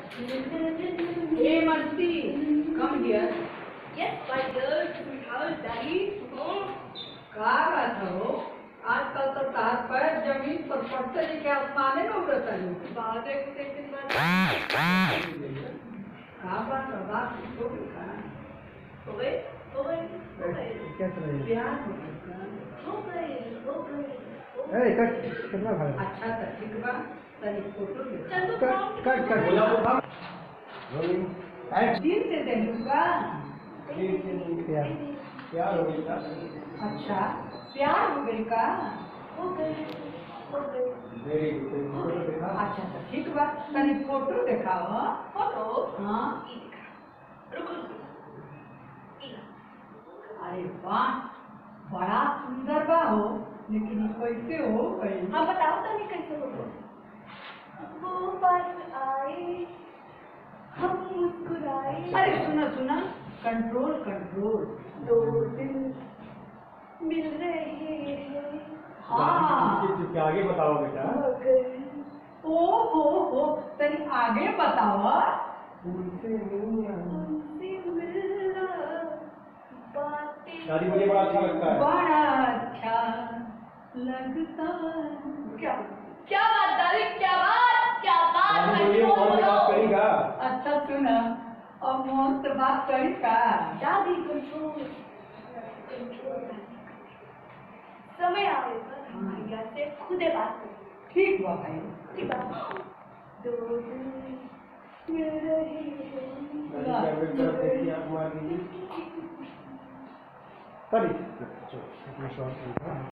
Hey, Masti, come here. Yes, my dear, sweetheart, daddy. कहाँ बात हो? आजकल तो हाथ पैर जमीन पर पड़ते ही के आसमाने में उड़ता है। बाद एक सेकंड बाद कहाँ बात हो? बात हो गई कहाँ? हो गई हो गई क्या चल रही है? प्यार हो गया। हो गई ए कट कितना भाई? अच्छा तो ठीक बा, तनी फोटो ले। चल तो कट कट बोला तो था। रोलिंग एक्ट दिन से देखूंगा। क्या हो गया? अच्छा, प्यार हो गई का? हो गई वेरी गुड। फोटो देखा? अच्छा तो ठीक बा, तनी फोटो दिखाओ। हाँ? फोटो हाँ। ये दिखा रुको ये अरे वाह, बड़ा सुंदर बा हो, लेकिन ये कैसे हो गई? हाँ बताओ तो नहीं कैसे हो गई वो बस आए हम मुस्कुराए अरे सुना सुना, कंट्रोल कंट्रोल। दो दिल मिल रहे हैं हाँ। क्या आगे बताओ बेटा? मगर ओ हो, तनी आगे बताओ। उनसे मिलना। उनसे मिलना बातें शादी मुझे बड़ा अच्छा लगता है। बड़ा अच्छा लगता है। क्या क्या बात दादी क्या बात शादी मुझे बहुत बात करेगा। अच्छा सुना, अब मोहन से बात करी का? दादी कंट्रोल समय आएगा भैया से खुदे बात करें ठीक बा भाई। ठीक है दो दिल मिल रहे हैं मार दीजिए। करी। चलो, अपना शॉट